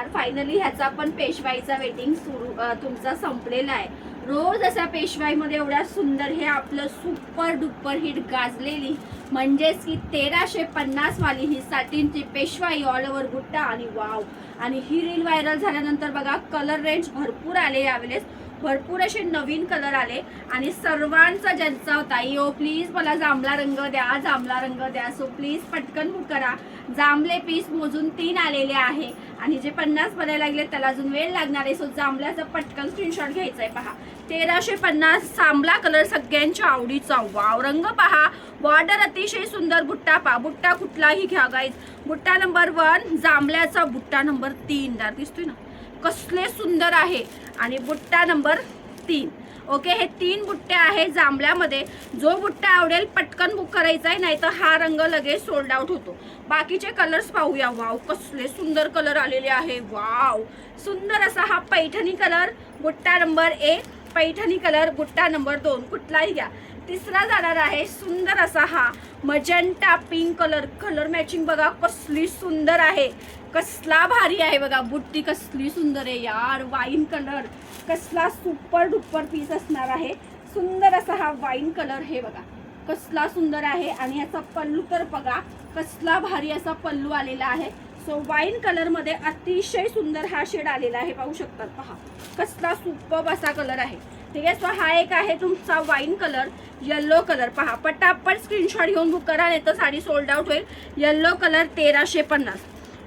यार फायनली ह्याचा पण पेशवाईचा वेटिंग सुरू तुमचा संपलेला आहे। रोज असा पेशवाईमध्ये एवढ्या सुंदर हे आपलं सुपर डुपर हिट गाजलेली म्हणजेच की 1350 वाली ही साटिनची पेशवाई ऑल ओव्हर बुट्टा आणि वाव। आणि ही रील व्हायरल झाल्यानंतर बघा कलर रेंज भरपूर आले, यावेळेस भरपूर असे नवीन कलर आले आणि सर्वांचा ज्यांचा होता यो प्लीज मला जांभळा रंग द्या, जांभळा रंग द्या, सो प्लीज पटकन बुक करा। जांभळे पीस मोजून 3 आलेले आहे आणि जे 50 बनायला लागले त्याला अजून वेळ लागणार आहे, सो जांभळ्याचा पटकन स्क्रीनशॉट घ्यायचा आहे। पहा 1350 जांभळा कलर सगळ्यांच्या आवडीचा वाव रंग पहा, बॉर्डर अतिशय सुंदर, बुट्टा पहा, बुट्टा कुठलाही घ्या गाईज, बुट्टा नंबर 1 जांभळ्याचा, बुट्टा नंबर 3 दिसतोय ना कसले सुंदर आहे आणि बुट्टा नंबर 3। ओके हे 3 बुट्टे आहे जांभळ्यामध्ये, जो बुट्टा आवडेल पटकन बुक करायचा आहे, नाही तर हा रंग लगेच सोल्ड आउट होतो। बाकीचे कलर्स पाहूया, वाव कसले सुंदर कलर आलेले आहे, वाव सुंदर असा हा पैठणी कलर बुट्टा नंबर 1, पैठणी कलर बुट्टा नंबर 2 कुठलाही घ्या। तिसरा जाणार आहे सुंदर असा हा magenta pink colour, colour matching बघा कसली सुंदर आहे, कसला भारी आहे बघा, बुट्टी कसली सुंदर आहे यार, वाईन कलर कसला सुपर डुपर पीस असणार आहे, सुंदर असा हा वाईन कलर हे बघा कसला सुंदर आहे आणि याचा पल्लू तर बघा कसला भारी असा पल्लू आलेला आहे। सो वाईन कलर मध्ये अतिशय सुंदर हा शेड आलेला आहे, पाहू शकतात पहा कसला सुपर असा कलर आहे, ठीक आहे। सो हा एक आहे तुमचा वाईन कलर, येल्लो कलर पहा पटापट स्क्रीनशॉट घेऊन बुक करा नाही तर साडी सोल्ड आउट होईल। येल्लो कलर 1350,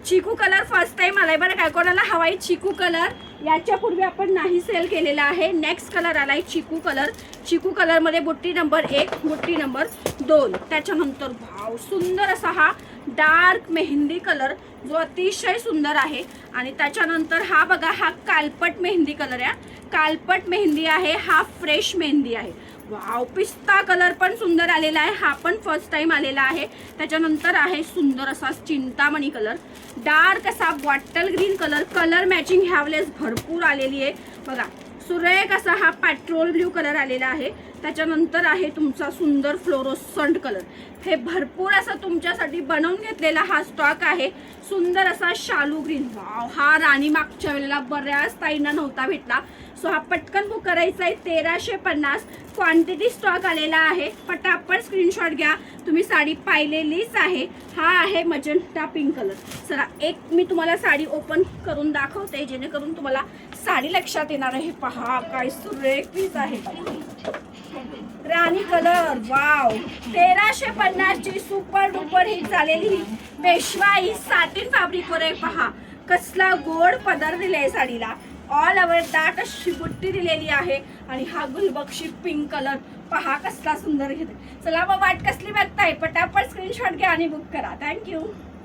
चिकू कलर फर्स्ट टाइम आलाय बरं काय, कोणाला हवाई चिकू कलर, याच्या पूर्वी आपण नाही सेल केलेला आहे। नेक्स्ट कलर आलाय चिकू कलर, चिकू कलर मध्ये बुट्टी नंबर 1, बुट्टी नंबर 2, त्याच्यानंतर भाव सुंदर असा हा डार्क मेहंदी कलर जो अतिशय सुंदर आहे आणि त्याच्यानंतर हा बघा हा कालपट मेहंदी कलर आहे, कालपट मेहंदी आहे, हा फ्रेश मेहंदी आहे, वाव पिस्ता कलर पण सुंदर आलेला आहे, हा पण फर्स्ट टाइम आलेला आहे। त्याच्यानंतर आहे सुंदर असा चिंतामणी कलर, डार्क असा bottle green colour, colour matching ह्यावेळेस भरपूर आलेली आहे बघा, सुरेख असा हा पेट्रोल ब्ल्यू कलर आलेला आहे। त्याच्यानंतर आहे तुमचा सुंदर फ्लोरोसंट कलर, हे भरपूर असा तुमच्यासाठी बनवून घेतलेला हा स्टॉक आहे, सुंदर असा शालू ग्रीन, वाव हा राणी मागच्या वेळेला बऱ्याच ताईंना नव्हता भेटला, सो हा पटकन बुक करायचा आहे। 1350 क्वांटिटी स्टॉक आलेला आहे, पटापट स्क्रीनशॉट घ्या, तुम्ही साडी पाहिलेलीच आहे। हा आहे मजंटा पिंक कलर, चला एक मी तुम्हाला साडी ओपन करून दाखवते जेणेकरून तुम्हाला साडी लक्षात येणार आहे। पहा काय सुरेख पीस आहे, राणी कलर, वाव 1350 ची सुपर डुपर हिट झालेली पेशवाई साटिन फॅब्रिकवर आहे, पहा कसला गोड पदर दिलाय साडीला, ऑल ओव्हर दाट अशी बुट्टी दिलेली आहे आणि हा गुलबक्षी पिंक कलर पहा कसला सुंदर घेते। चला मग वाट कसली बघताय, पटापट स्क्रीनशॉट घ्या आणि बुक करा। थँक्यू।